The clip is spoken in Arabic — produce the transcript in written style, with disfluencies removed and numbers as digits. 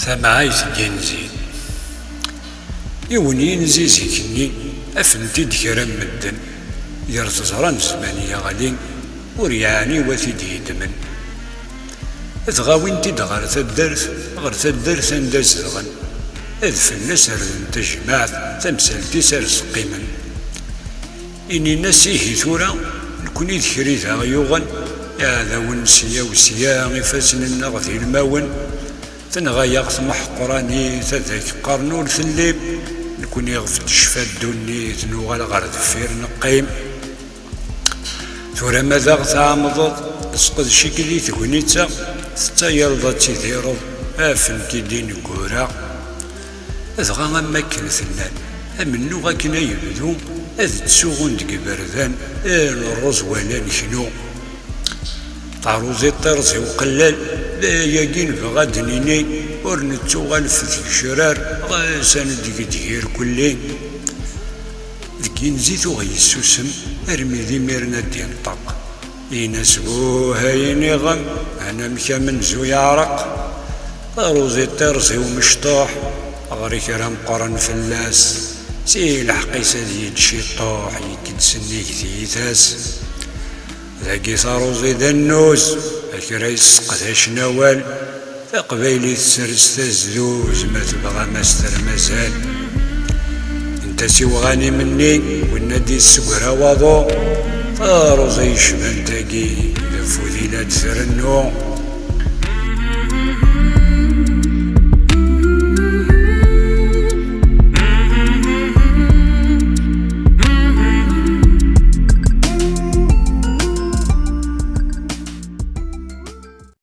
تمعايت جنزين يوني نزيزيكني أفنتي دكرا مدن ير تزران زمانية غالين ورياني وثيدي دمن تغاوين تيد غير تدرس انداز زغن اذ الناس ردن تجمع تمثالتي سارس قيمن إني نسيه ثورا نكوني ذكري ذا يوغن يا ذا ونسيا وسيا غفاسن النغثي الماون تنغايا ثمح قراني تذاك قرنور ثليب نكوني غفت شفاد دوني تنوغال غير دفير نقيم ثورا ماذا غتعمضض اسقد شكلي تكونيتا ثتا يرضى تيديرض افن كيدين كورا اذغا اما كنثنان امنو غاكنا يبدو اذ تسوغون ديك بردان الرز ولا نشنو طاروزي طرزي وقلال لا ياكين بغاد نيني ورنتو غالف شرار غاسان ديك دير كلين ذكي نزيتو غيسوسم ارمي ذي ميرنا ديال طاق ينسبو هايني غم انا مكامن زو يعرق طاروزي طرزي ومشطوح غريك راه مقرن فلاس سي الحقي سادي يدشي طوح يكدسني كثيثاس ذاكي صاروزي دنوز اكرا يسقط شنوال تقبيلي تسرس تزدوز ما تبغى مستر مازال انت سيو غاني مني والنادي السكرا وضو طاروزي شمال تاقي لفو ذي لا تفرنو